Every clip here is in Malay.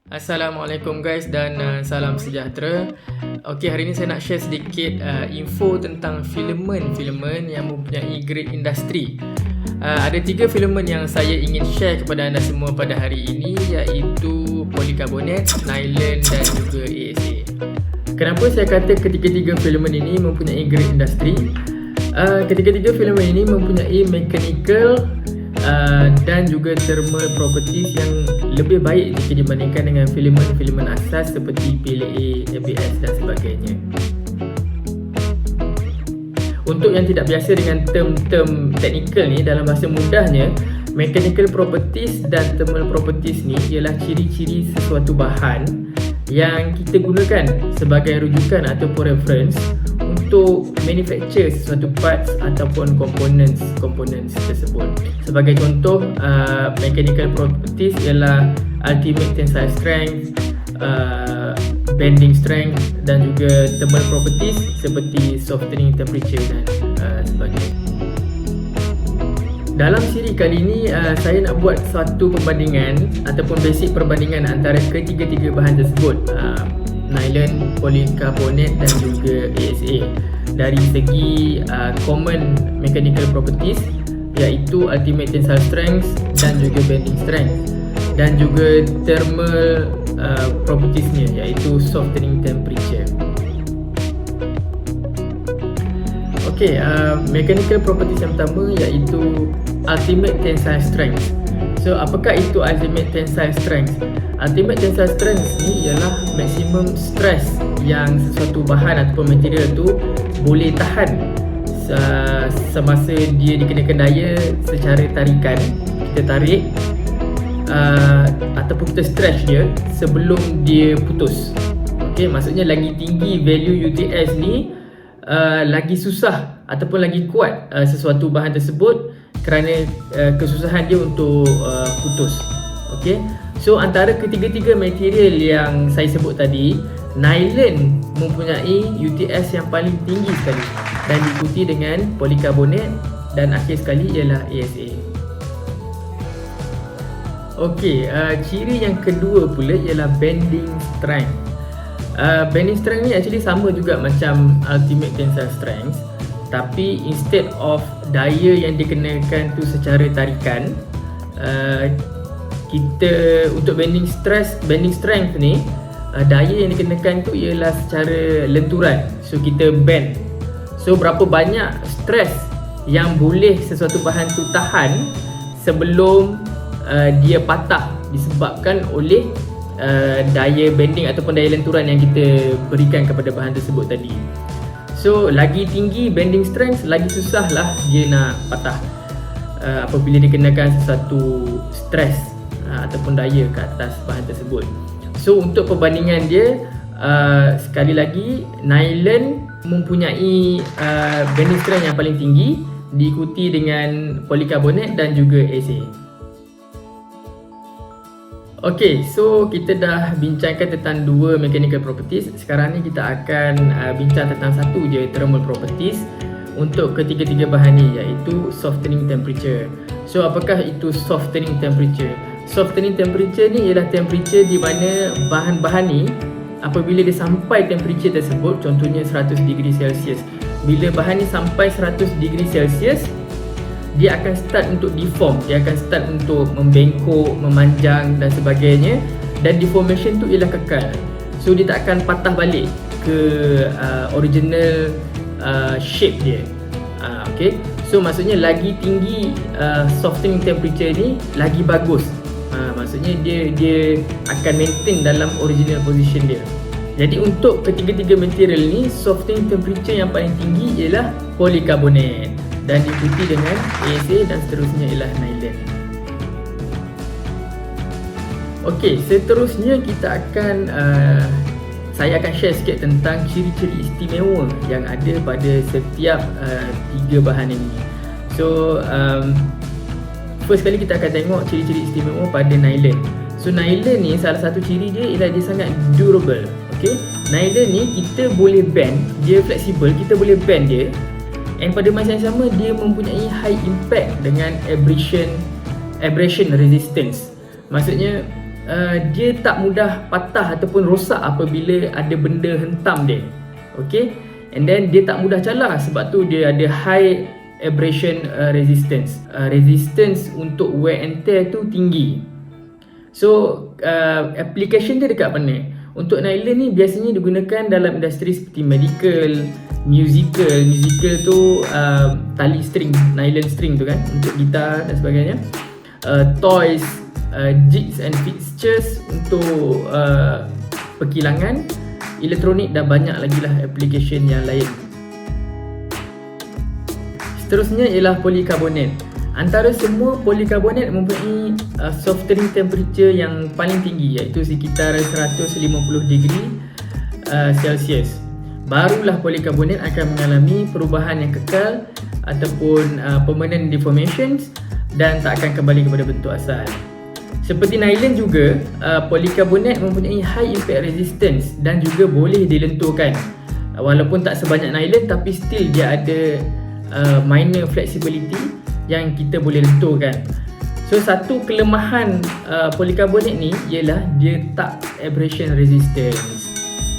Assalamualaikum guys dan salam sejahtera. Okey, hari ini saya nak share sedikit info tentang filamen yang mempunyai grade industri. Ada 3 filamen yang saya ingin share kepada anda semua pada hari ini, iaitu polikarbonat, nylon dan juga ASA. Kenapa saya kata ketiga-tiga filamen ini mempunyai grade industri? Ketiga-tiga filamen ini mempunyai mechanical dan juga thermal properties yang lebih baik jika dibandingkan dengan filamen-filamen asas seperti PLA, ABS dan sebagainya. Untuk yang tidak biasa dengan term-term teknikal ni, dalam bahasa mudahnya, mechanical properties dan thermal properties ni ialah ciri-ciri sesuatu bahan yang kita gunakan sebagai rujukan ataupun reference untuk manufacture sesuatu parts ataupun components tersebut. Sebagai contoh, mechanical properties ialah ultimate tensile strength, bending strength dan juga thermal properties seperti softening temperature dan sebagainya. Dalam siri kali ini, saya nak buat satu perbandingan ataupun basic perbandingan antara ketiga-tiga bahan tersebut, nylon, polikarbonat dan juga ASA, dari segi common mechanical properties iaitu ultimate tensile strength dan juga bending strength, dan juga thermal propertiesnya iaitu softening temperature. Okey, mechanical properties yang pertama iaitu ultimate tensile strength. So, apakah itu ultimate tensile strength? Ultimate tensile strength ni ialah maximum stress yang sesuatu bahan ataupun material tu boleh tahan semasa dia dikenakan daya secara tarikan. Kita tarik ataupun kita stretch dia sebelum dia putus. Okey, maksudnya lagi tinggi value UTS ni, lagi susah ataupun lagi kuat sesuatu bahan tersebut kerana kesusahan dia untuk putus. Okey, so antara ketiga-tiga material yang saya sebut tadi, nylon mempunyai UTS yang paling tinggi sekali dan diikuti dengan polikarbonat dan akhir sekali ialah ASA. Okey, ciri yang kedua pula ialah bending strength. Bending strength ni actually sama juga macam ultimate tensile strength, tapi instead of daya yang dikenakan tu secara tarikan, kita untuk bending strength ni, daya yang dikenakan tu ialah secara lenturan. So kita bend. So berapa banyak stress yang boleh sesuatu bahan tu tahan sebelum dia patah disebabkan oleh daya bending ataupun daya lenturan yang kita berikan kepada bahan tersebut tadi. So lagi tinggi bending strength, lagi susahlah dia nak patah apabila dikenakan sesuatu stress ataupun daya ke atas bahan tersebut. So untuk perbandingan dia, sekali lagi, nylon mempunyai bending strength yang paling tinggi, diikuti dengan polikarbonat dan juga ASA. Okey, so kita dah bincangkan tentang dua mechanical properties. Sekarang ni kita akan bincang tentang satu je, thermal properties untuk ketiga-tiga bahan ni, iaitu softening temperature. So apakah itu softening temperature? Softening temperature ni ialah temperature di mana bahan-bahan ni apabila dia sampai temperature tersebut, contohnya 100 degree Celsius. Bila bahan ni sampai 100 degree Celsius, dia akan start untuk deform, dia akan start untuk membengkok, memanjang dan sebagainya, dan deformation tu ialah kekal. So dia tak akan patah balik ke original shape dia. Okay, so maksudnya lagi tinggi softening temperature ni lagi bagus. Maksudnya dia akan maintain dalam original position dia. Jadi untuk ketiga-tiga material ni, softening temperature yang paling tinggi ialah polikarbonat dan diikuti dengan ASA dan seterusnya ialah nylon. Okey, seterusnya kita akan saya akan share sikit tentang ciri-ciri istimewa yang ada pada setiap tiga bahan ini. So first kali kita akan tengok ciri-ciri istimewa pada nylon. So nylon ni salah satu ciri dia ialah dia sangat durable. Okey, nylon ni kita boleh bend, dia fleksibel, kita boleh bend dia. And pada masa yang sama, dia mempunyai high impact dengan abrasion resistance. Maksudnya dia tak mudah patah ataupun rosak apabila ada benda hentam dia. Okay, and then dia tak mudah calar sebab tu dia ada high abrasion resistance. Resistance untuk wear and tear tu tinggi. So application dia dekat mana? Untuk nylon ni biasanya digunakan dalam industri seperti medical, musical tu tali string, nylon string tu kan, untuk gitar dan sebagainya. Toys, jigs and fixtures untuk perkilangan, elektronik, dan banyak lagi lah application yang lain. Seterusnya ialah polikarbonat. Antara semua polikarbonat mempunyai softering temperature yang paling tinggi, iaitu sekitar 150 degree Celsius. Barulah polikarbonat akan mengalami perubahan yang kekal ataupun permanent deformations dan tak akan kembali kepada bentuk asal. Seperti nylon juga, polikarbonat mempunyai high impact resistance dan juga boleh dilenturkan. Walaupun tak sebanyak nylon, tapi still dia ada minor flexibility yang kita boleh lenturkan. So satu kelemahan polikarbonat ni ialah dia tak abrasion resistance.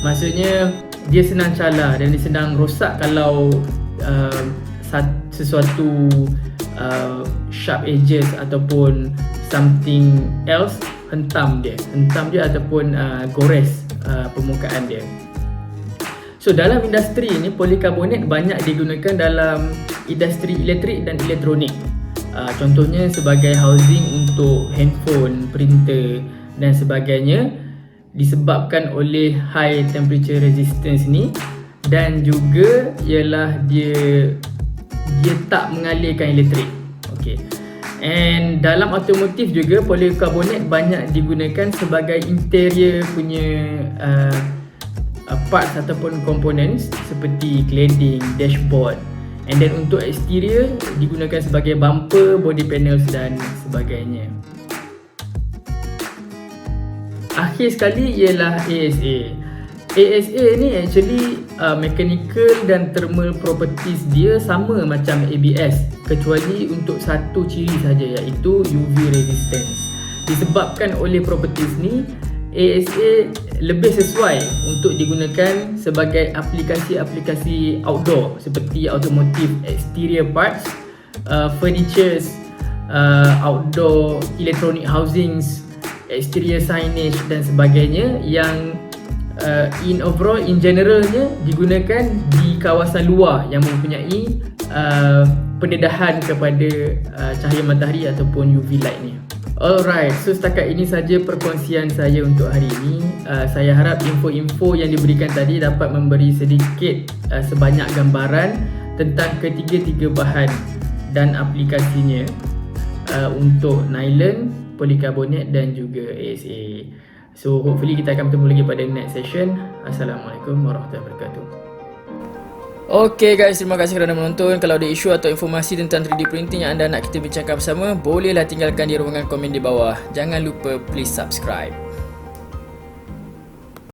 Maksudnya dia senang calar dan dia senang rosak kalau sesuatu sharp edges ataupun something else hentam dia ataupun gores permukaan dia. So dalam industri ni, polikarbonat banyak digunakan dalam industri elektrik dan elektronik. Contohnya sebagai housing untuk handphone, printer dan sebagainya, disebabkan oleh high temperature resistance ni, dan juga ialah dia tak mengalirkan elektrik. Okay. And dalam automotif juga, polikarbonat banyak digunakan sebagai interior punya parts ataupun components seperti cladding, dashboard. And then untuk exterior digunakan sebagai bumper, body panels dan sebagainya. Akhir sekali ialah ASA. ASA ni actually mechanical dan thermal properties dia sama macam ABS, kecuali untuk satu ciri saja, iaitu UV resistance. Disebabkan oleh properties ni, ASA lebih sesuai untuk digunakan sebagai aplikasi-aplikasi outdoor seperti automotive exterior parts, furnitures, outdoor electronic housings, exterior signage dan sebagainya, yang in generalnya digunakan di kawasan luar yang mempunyai pendedahan kepada cahaya matahari ataupun UV light ni. Alright, so setakat ini saja perkongsian saya untuk hari ini. Saya harap info-info yang diberikan tadi dapat memberi sedikit sebanyak gambaran tentang ketiga-tiga bahan dan aplikasinya untuk nylon, polikarbonat dan juga ASA. So hopefully kita akan bertemu lagi pada next session. Assalamualaikum warahmatullahi wabarakatuh. Okay guys, terima kasih kerana menonton. Kalau ada isu atau informasi tentang 3D printing yang anda nak kita bincangkan bersama, bolehlah tinggalkan di ruangan komen di bawah. Jangan lupa please subscribe.